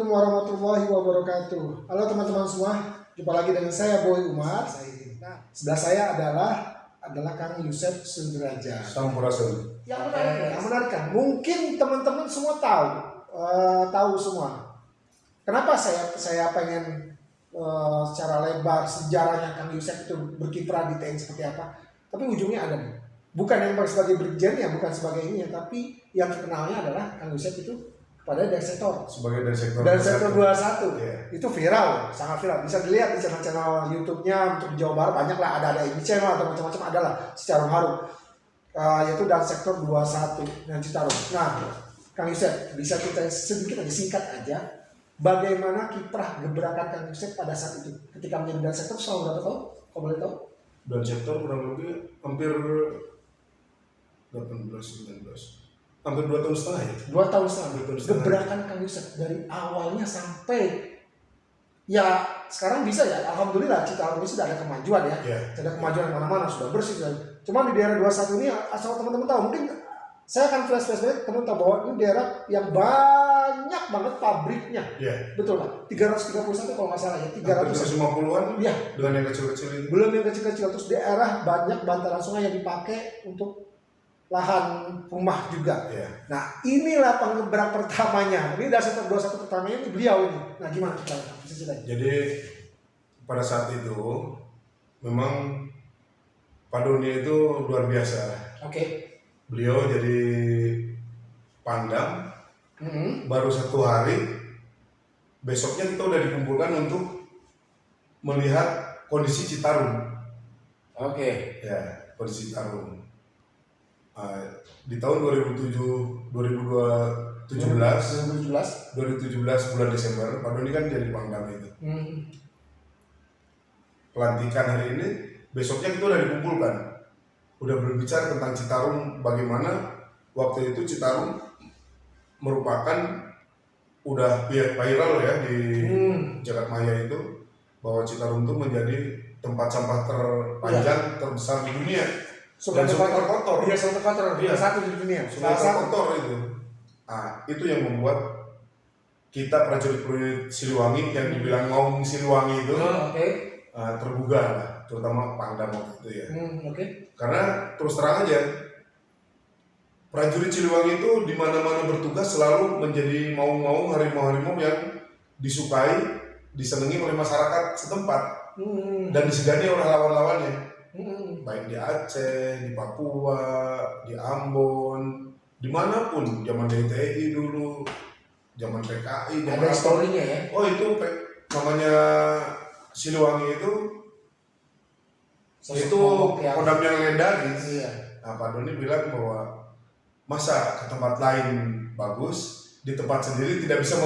Assalamualaikum warahmatullahi wabarakatuh. Halo teman-teman semua, jumpa lagi dengan saya Boy Umar. Nah, sebelah saya adalah Kang Yusef Sudrajat. Sampurasun. Yang menarik kan? Mungkin teman-teman semua tahu semua. Kenapa saya pengen secara lebar sejarahnya Kang Yusef itu berkiprah di TNI seperti apa? Tapi ujungnya ada nih. Bukan yang sebagai brigjen ya, bukan sebagai ini ya, tapi yang terkenalnya adalah Kang Yusef itu pada dari sektor Sebagai dari sektor 21 yeah. Itu viral, sangat viral, bisa dilihat di channel YouTube-nya untuk di Jawa Barat banyak lah, ada ini channel atau macam-macam adalah secara harum, yaitu dan sektor 21 dan Citarum. Nah, Kang Yusef bisa kita sedikit aja singkat aja bagaimana kiprah gebrakan Kang Yusef pada saat itu ketika menjadi dan sektor selama berapa tahun? Kau boleh tahu? Dan sektor kurang lebih hampir 18-19 hampir 2 tahun setengah ya? 2 tahun setengah. Gebrakan Kang Yusef dari awalnya sampai ya sekarang bisa ya, alhamdulillah Citarum ini sudah ada kemajuan ya, ada kemajuan mana-mana, sudah bersih. Cuma di daerah 21 ini asal teman-teman tahu, mungkin saya akan flashback teman tahu bahwa ini daerah yang banyak banget pabriknya, betul lah, 331 kalau nggak salah ya, 350-an ya, dengan yang kecil-kecil itu. Belum yang kecil-kecil, terus daerah banyak bantaran sungai yang dipakai untuk lahan rumah juga. Nah, inilah penggebrak pertamanya. Ini dari sektor 21 pertamanya ini beliau ini. Nah, gimana kita bisa ceritain? Jadi pada saat itu memang Pak Doni itu luar biasa. Beliau jadi Pangdam, baru 1 hari, besoknya kita udah dikumpulkan untuk melihat kondisi Citarum. Ya, kondisi Citarum. Di tahun 2017 bulan Desember, Pak Doni kan jadi Pangdam itu. Pelantikan hari ini, besoknya kita udah dikumpulkan, udah berbicara tentang Citarum, bagaimana waktu itu Citarum merupakan udah viral ya di jagat maya itu, bahwa Citarum itu menjadi tempat sampah terpanjang terbesar di dunia. Dan sungai terkotor. Iya, sungai terkotor. Satu di dunia. Sungai terkotor itu. Itu yang membuat kita prajurit-prajurit Siliwangi yang dibilang Maung Siliwangi itu tergugah lah, terutama Pangdam waktu itu ya. Karena terus terang aja, prajurit Siliwangi itu di mana-mana bertugas selalu menjadi maung-maung, harimau-harimau yang disukai, disenangi oleh masyarakat setempat dan disegani oleh lawan-lawannya. Baik di Aceh, di Papua, di Ambon, dimanapun, zaman DTI dulu, zaman PKI, ada historinya ya. Oh itu namanya Siliwangi itu kodam yang legendaris. Nah, Pak Doni bilang bahwa masa ke tempat lain bagus, di tempat sendiri tidak bisa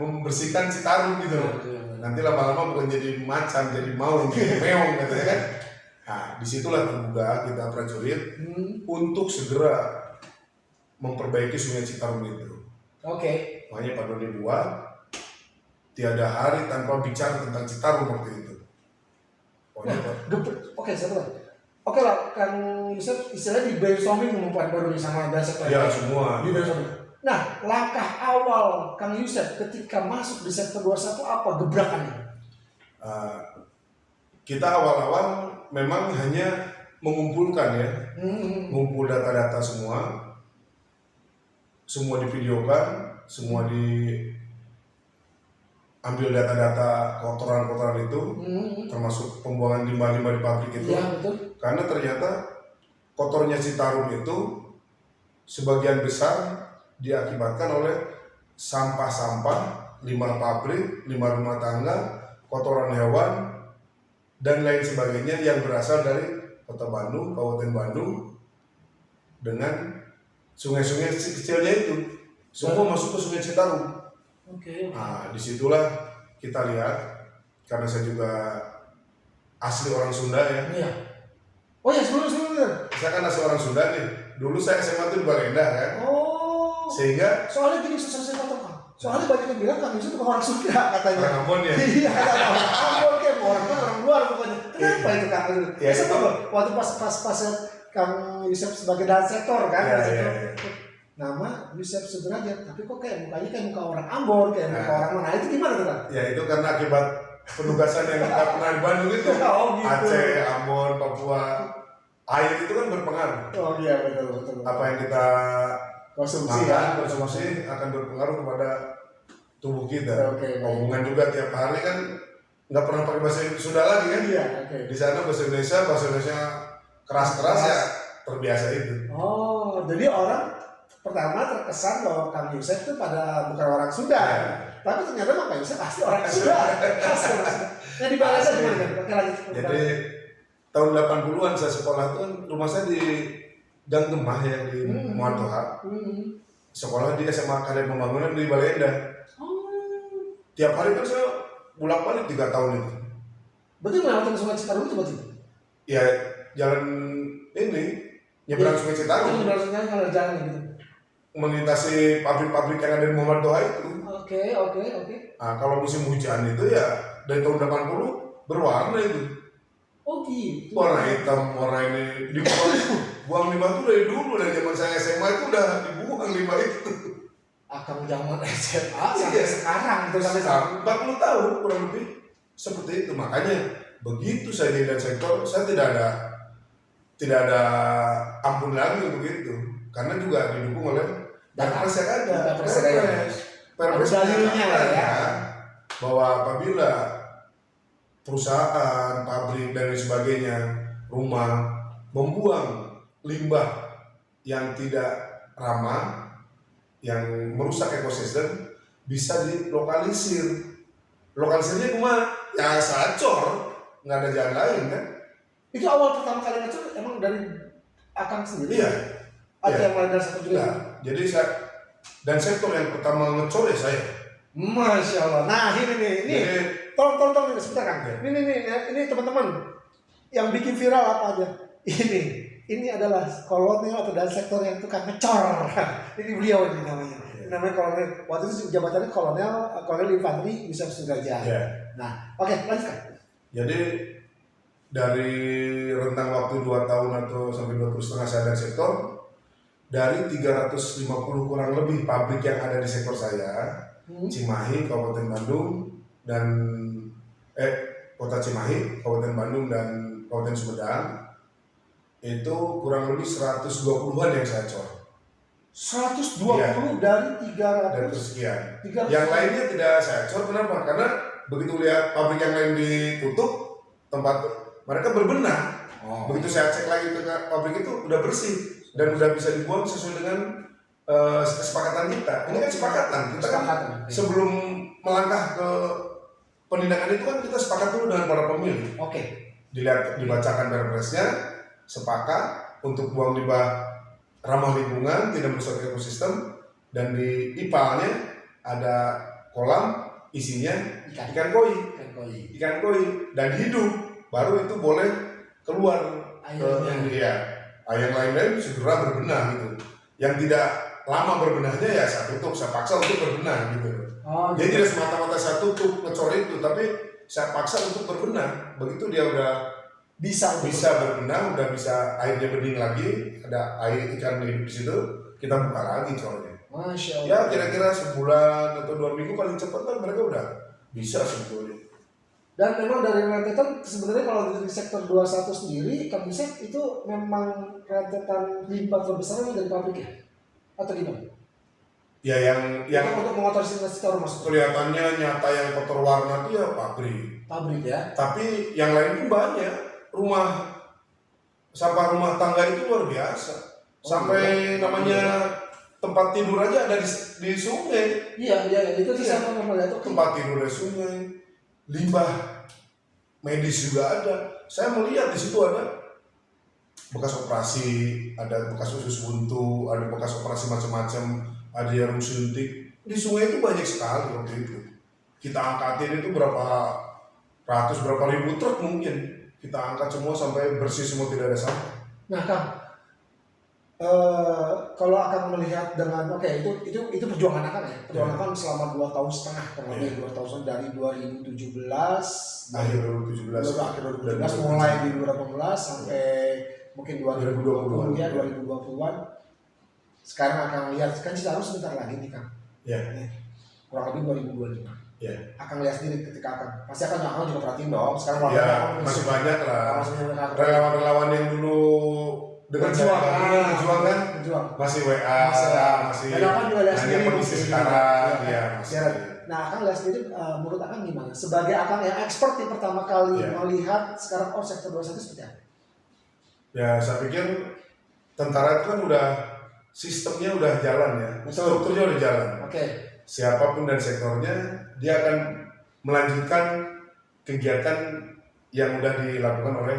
membersihkan Citarum gitu. Nanti lama-lama bukan jadi macan, jadi maung, meong katanya kan. Nah, disitulah terbuka kita prajurit untuk segera memperbaiki sungai Citarum itu. Makanya Pak Doni buat tiada hari tanpa bicara tentang Citarum waktu itu. Oke lah, Kang Yusef istilahnya di brainstorming membuat Pak Doni sama Dasar. Ya semua. Di brainstorming. Nah, langkah awal Kang Yusef ketika masuk di sektor 21 apa gebrakannya? Kita awal-awal memang hanya mengumpulkan ya, mengumpul data-data semua divideokan, semua diambil data-data kotoran-kotoran itu, termasuk pembuangan limbah-limbah di pabrik itu. Karena ternyata kotornya Citarum itu sebagian besar diakibatkan oleh sampah-sampah, limbah pabrik, limbah rumah tangga, kotoran hewan, dan lain sebagainya yang berasal dari Kota Bandung, Kabupaten Bandung, dengan sungai-sungai kecilnya itu semua masuk ke Sungai Citarum. Nah, disitulah kita lihat, karena saya juga asli orang Sunda ya. Oh ya, sebelum saya kan asli orang Sunda nih. Dulu saya SMA itu di Balenda kan. Sehingga soalnya gini, saya potong. Soalnya banyak yang bilang Kang Yusef bukan orang Sunda katanya. Orang Ambon ya? Iya, Ambon kan orang luar pokoknya. Kenapa itu Kang Yusef? Ya, waktu pas Kang Yusef sebagai dan sektor kan. nama Yusef Sudrajat, tapi kok kayak mukanya kayak muka orang Ambon, kayak muka orang mana? Itu gimana tuh kan? Ya itu karena akibat penugasan yang kita pernah di Bandung itu. Oh gitu. Aceh, Ambon, Papua, air itu kan berpengaruh. Oh iya betul. Apa yang kita konsumsi konsumsi akan berpengaruh kepada tubuh kita. Hubungan juga tiap hari kan nggak pernah pakai bahasa Sunda lagi kan? Iya. Di sana bahasa Indonesia keras ya terbiasa itu. Oh, jadi orang pertama terkesan bahwa Kang Yusef itu bukan orang Sunda, tapi ternyata Kang Yusef pasti orang Sunda. Nah di Bangladesh gimana? Oke lanjut. Jadi tahun 80-an saya sekolah itu kan rumah saya di Gang Gemah ya di Muhammad Toha. Sekolah di SMA Karya Pembangunan di Balenda. Tiap hari kan saya bolak-balik 3 tahun itu. Berarti melewati Sungai Citarum itu berarti? Ya jalan ini nyebrang Sungai Citarum. Nyebrang jalan gitu. Melintasi pabrik-pabrik yang ada di Muhammad Toha itu. Oke. Nah, kalau musim hujan itu ya dari tahun 80 berwarna itu. Oh gitu. Warna hitam, warna ini buang limbah itu dari dulu, dari zaman saya SMA itu udah dibuang limbah itu. Akan zaman SMA sampai sekarang itu sampai 40 tahun kurang lebih seperti itu. Makanya begitu saya di dan sektor saya tidak ada ampun lagi untuk itu. Karena juga didukung oleh Perpres yang ada. Perpres dalilnya ya bahwa apabila perusahaan, pabrik dan sebagainya, rumah membuang limbah yang tidak ramah, yang merusak ekosistem, bisa dilokalisir. Lokalisirnya cuma ya sacor, nggak ada jalan lain kan? Itu awal pertama kali ngecor emang dari Akang sendiri? Iya. Atau yang mulai dari sektor juga? Jadi dan sektor yang pertama ngecor ya saya. Masya Allah. Nah ini tolong sebentar Kang. Ini teman-teman yang bikin viral apa aja? Ini adalah kolonel atau dari sektor yang tukang ngecor. Ini beliau ini namanya. Namanya kolonel. Waktu itu jabatannya kolonel infanteri Yusef Sudrajat. Nah, oke lanjutkan. Jadi dari rentang waktu 2 tahun atau sampai 2 tahun setengah saya dari sektor, dari 350 kurang lebih pabrik yang ada di sektor saya, Cimahi, Kabupaten Bandung, dan Kota Cimahi, Kabupaten Bandung dan Kabupaten Sumedang, itu kurang lebih 120-an yang saya cor. 120 dari 300 dan sekian. Yang lainnya tidak saya cor. Kenapa? Karena begitu lihat pabrik yang lain ditutup, tempat mereka berbenah. Begitu saya cek lagi ke pabrik itu udah bersih dan udah bisa dibuang sesuai dengan kesepakatan kita. Ini kan kesepakatan. Kita kan sebelum melangkah ke penindakan itu kan kita sepakat dulu dengan para pemilih. Dibacakan perpresnya, sepakat untuk buang limbah ramah lingkungan, tidak merusak ekosistem, dan di IPAL-nya ada kolam isinya ikan koi dan hidup, baru itu boleh keluar airnya. Yang lain-lain segera berbenah gitu. Yang tidak lama berbenahnya ya saya tutup, saya paksa untuk berbenah gitu. Jadi tidak semata-mata saya tutup ngecor itu, tapi saya paksa untuk berbenah. Begitu dia udah bisa berbenah, udah bisa airnya bening lagi, ada air ikan hidup di situ, kita buka lagi cornya. Masya Allah. Ya kira-kira sebulan atau 2 minggu paling cepat kan mereka udah bisa sebetulnya. Dan memang dari rentetan sebenarnya kalau di sektor 21 sendiri, Kang Yusef itu memang rentetan limbah terbesar dari pabrik ya? Atau gimana? Ya yang untuk mengotori sektor masuk. Kelihatannya nyata yang kotor warna itu ya pabrik. Pabrik ya. Tapi yang lain pun banyak. Sampah rumah tangga itu luar biasa. Sampai namanya tempat tidur aja ada di sungai. Iya itu sih sama melihat tempat tidur di sungai. Limbah medis juga ada. Saya melihat di situ ada bekas operasi, ada bekas usus buntu, ada bekas operasi macam-macam, ada yang suntik. Di sungai itu banyak sekali waktu itu. Kita angkatin itu berapa ribu truk mungkin. Kita angkat semua sampai bersih semua, tidak ada sampah. Nah Kang, kalau akan melihat dengan itu perjuangan Akang ya, perjuangan Akang selama 2 tahun setengah, kurang lebih 2 tahun dari 2017 akhir 2017 mulai di 2018 sampai mungkin 2020 ya 2020-an. sekarang akan lihat kan Citarum sebentar lagi nih Kang. Ya. Kurang lebih 2025. Ya. Akan lihat sendiri ketika pasti akan juga perhatiin dong. Sekarang masih banyak lah. Relawan-relawan yang dulu dengan berjuang kan, masih WA, masih hanya kondisi sekarang, masih. Nah, Akang lihat sendiri, menurut Akang gimana? Sebagai Akang yang expert nih pertama kali melihat sekarang sektor 21 seperti apa? Ya, saya pikir tentara itu kan udah sistemnya udah jalan ya, strukturnya udah jalan. Siapapun dan sektornya, dia akan melanjutkan kegiatan yang udah dilakukan oleh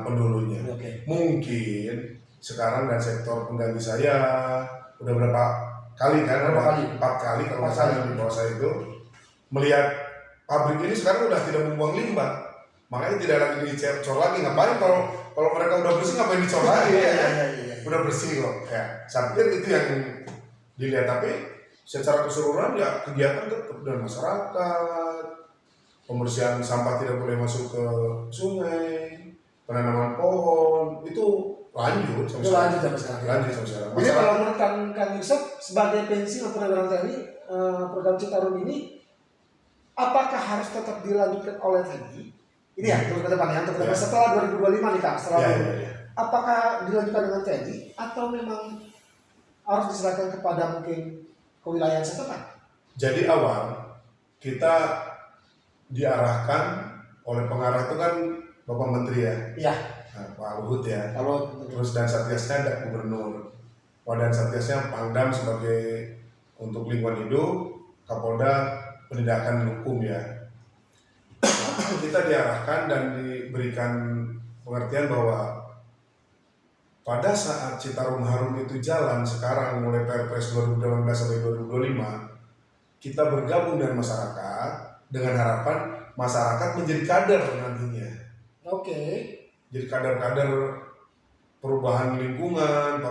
pendulunya. Mungkin sekarang dan sektor pengganti saya udah berapa kali kan? 4 kali kalau nggak salah di bawah saya itu melihat pabrik ini sekarang udah tidak membuang limbah, makanya tidak lagi dicor lagi. Ngapain kalau mereka udah bersih ngapain dicor lagi? Udah bersih kok. Ya, saya pikir itu yang dilihat, tapi secara keseluruhan ya kegiatan tetap dengan masyarakat, pembersihan sampah tidak boleh masuk ke sungai, penanaman pohon itu lanjut sampai sekarang. Jadi kalau menurut Kang Yusuf sebagai pensiun perwira TNI, program Citarum ini apakah harus tetap dilanjutkan oleh TNI? Ini ya untuk ke depan setelah 2025 nih Kang, apakah dilanjutkan dengan TNI atau memang harus diserahkan kepada mungkin kewilayahan setempat? Jadi awal kita diarahkan oleh pengarah itu kan Bapak Menteri ya. Iya. Nah, Pak Luhut ya. Terus dan satgasnya ada Gubernur. Dan satgasnya Pangdam sebagai untuk lingkungan hidup, Kapolda penindakan hukum ya. Nah, kita diarahkan dan diberikan pengertian bahwa pada saat Citarum Harum itu jalan sekarang mulai Perpres 2018 sampai 2025, kita bergabung dengan masyarakat dengan harapan masyarakat menjadi kader nantinya. Jadi kader-kader perubahan lingkungan,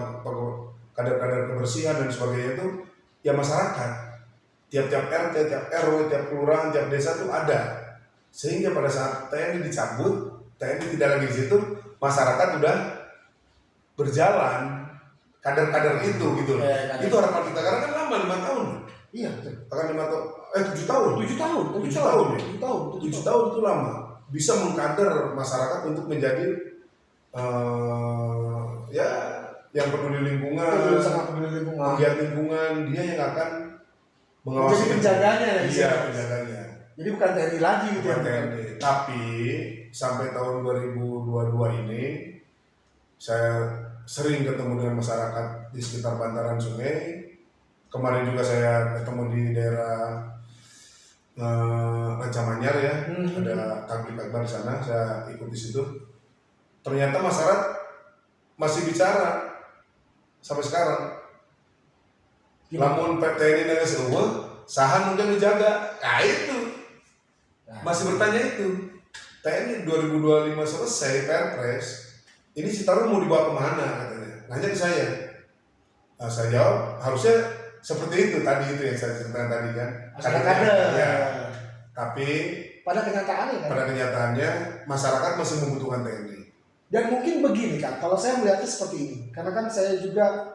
kader-kader kebersihan dan sebagainya itu ya masyarakat. Tiap-tiap RT, tiap RW, tiap kelurahan, tiap desa itu ada. Sehingga pada saat TNI dicabut, TNI tidak lagi di situ, masyarakat udah berjalan kader-kader itu gitu loh. Itu harapan kita karena kan lama 5 tahun. Iya betul. Bahkan 7 tahun. 7 tahun itu lama. Bisa mengkader masyarakat untuk menjadi ya yang peduli lingkungan, penggiat lingkungan, dia yang akan mengawasi penjaganya. Iya, penjaganya. Jadi bukan TNI lagi gitu ya. TNI. Tapi sampai tahun 2022 ini saya sering ketemu dengan masyarakat di sekitar bantaran sungai. Kemarin juga saya ketemu di daerah Ranca Manyar ya, ada tablik akbar di sana, saya ikut di situ. Ternyata masyarakat masih bicara sampai sekarang. Lamun TNI dengan seluruh, sahan mungkin dijaga. Nah itu masih bertanya itu. TNI 2025 selesai Perpres. Ini Citarum mau dibawa kemana katanya? Nanya ke saya. Nah, saya jawab harusnya seperti itu tadi itu yang saya ceritakan tadi kan. Ya. Tapi pada kenyataannya kan? Pada kenyataannya masyarakat masih membutuhkan TNI. Dan mungkin begini kan, kalau saya melihatnya seperti ini, karena kan saya juga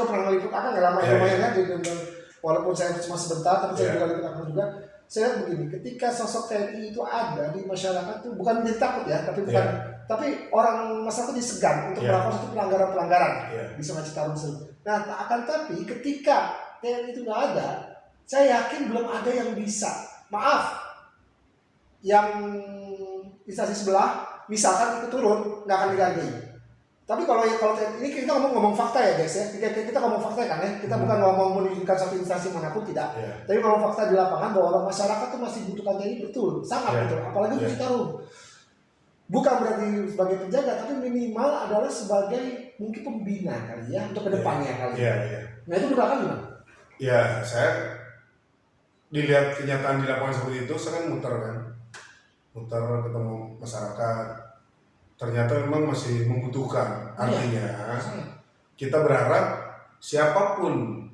pernah meliput Akang nggak lama lumayan kan, walaupun saya cuma sebentar, tapi saya juga liput Akang juga. Saya lihat begini, ketika sosok TNI itu ada di masyarakat itu bukan menjadi takut ya, tapi orang masyarakat disegan untuk melakukan suatu pelanggaran di Sungai Citarum tersebut. Nah, akan tapi ketika TNI itu nggak ada, saya yakin belum ada yang bisa. Maaf, yang instansi sebelah misalkan itu turun nggak akan dihargai. Tapi kalau ini kita ngomong fakta ya guys ya, kita ngomong fakta kan ya, kita bukan ngomong menunjukkan satu instansi manapun tidak, tapi ngomong fakta di lapangan bahwa masyarakat tuh masih butuhkan TNI betul, sangat betul, apalagi untuk Citarum. Bukan berarti sebagai penjaga, tapi minimal adalah sebagai mungkin pembina kali ya untuk kedepannya kali. Nah itu berapa gimana? Ya saya dilihat kenyataan di lapangan seperti itu, saya kan muter ketemu masyarakat. Ternyata memang masih membutuhkan. Artinya kita berharap siapapun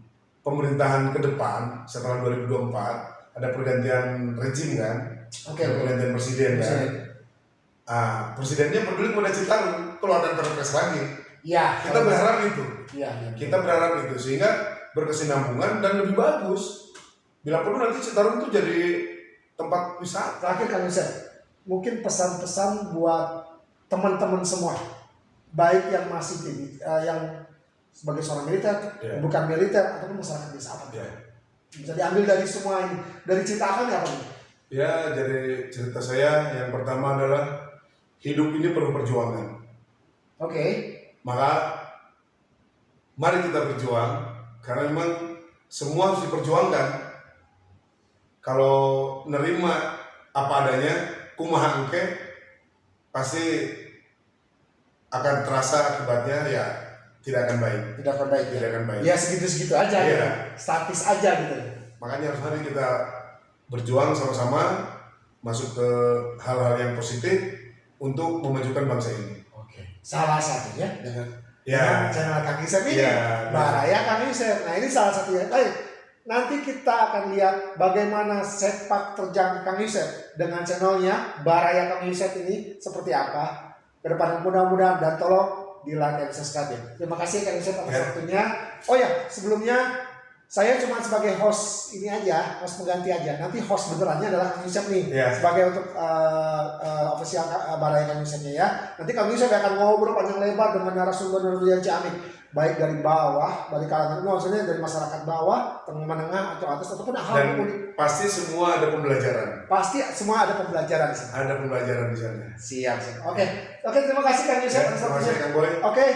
pemerintahan ke depan setelah 2024 ada pergantian rezim kan, pergantian presiden kan. Presidennya peduli kepada Citarum, keluar dan Perpres lagi. Ya, kita berharap itu. Ya. Kita berharap itu sehingga berkesinambungan dan lebih bagus. Bila perlu nanti Citarum itu jadi tempat wisata. Terakhir Kang Yusef, mungkin pesan-pesan buat teman-teman semua, baik yang masih yang sebagai seorang militer, bukan militer, ataupun masyarakat desa apa bisa diambil dari semua ini, dari cerita Akang apa nih? Ya, jadi cerita saya yang pertama adalah hidup ini perlu perjuangan. Oke. Maka mari kita berjuang karena memang semua harus diperjuangkan. Kalau nerima apa adanya, kumaha engke, pasti akan terasa akibatnya ya tidak akan baik. Tidak akan baik. Tidak akan baik. Ya segitu-segitu aja, gitu. Statis aja gitu. Makanya harus mari kita berjuang sama-sama masuk ke hal-hal yang positif untuk memajukan bangsa ini. Oke. Salah satunya dengan channel Kang Yusef ini, Baraya Kang Yusef. Nah ini salah satunya. Baik. Nanti kita akan lihat bagaimana sepak terjang Kang Yusef dengan channelnya Baraya Kang Yusef ini seperti apa ke depan, mudah-mudahan, dan tolong di like dan subscribe. Terima kasih Kang Yusef atas waktunya. Oh ya, sebelumnya saya cuma sebagai host ini aja, host pengganti aja. Nanti host benerannya adalah Kang Yusef nih, sebagai untuk official Baraya Kang Yusefnya ya. Nanti Kang Yusef akan ngobrol panjang lebar dengan narasumber yang ciamik, baik dari bawah, dari kalangan, maksudnya dari masyarakat bawah, tengah menengah atau atas, ataupun hal unik. Pasti semua ada pembelajaran. Pasti semua ada pembelajaran di sana. Ada pembelajaran di sana. Siap. Oke, terima kasih Kang Yusef. Terima kasih Kang Boy. Oke,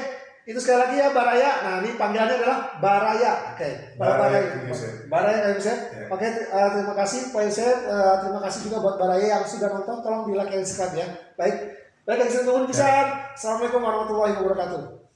itu sekali lagi ya Baraya. Nah ini panggilannya adalah Baraya. Oke, Baraya Kang Yusef. Baraya Kang Yusef. Oke, terima kasih Pak Yusef. Terima kasih juga buat Baraya yang sudah nonton. Tolong di like dan subscribe ya. Baik, Kang Yusef, nuhun pisan. Assalamualaikum warahmatullahi wabarakatuh.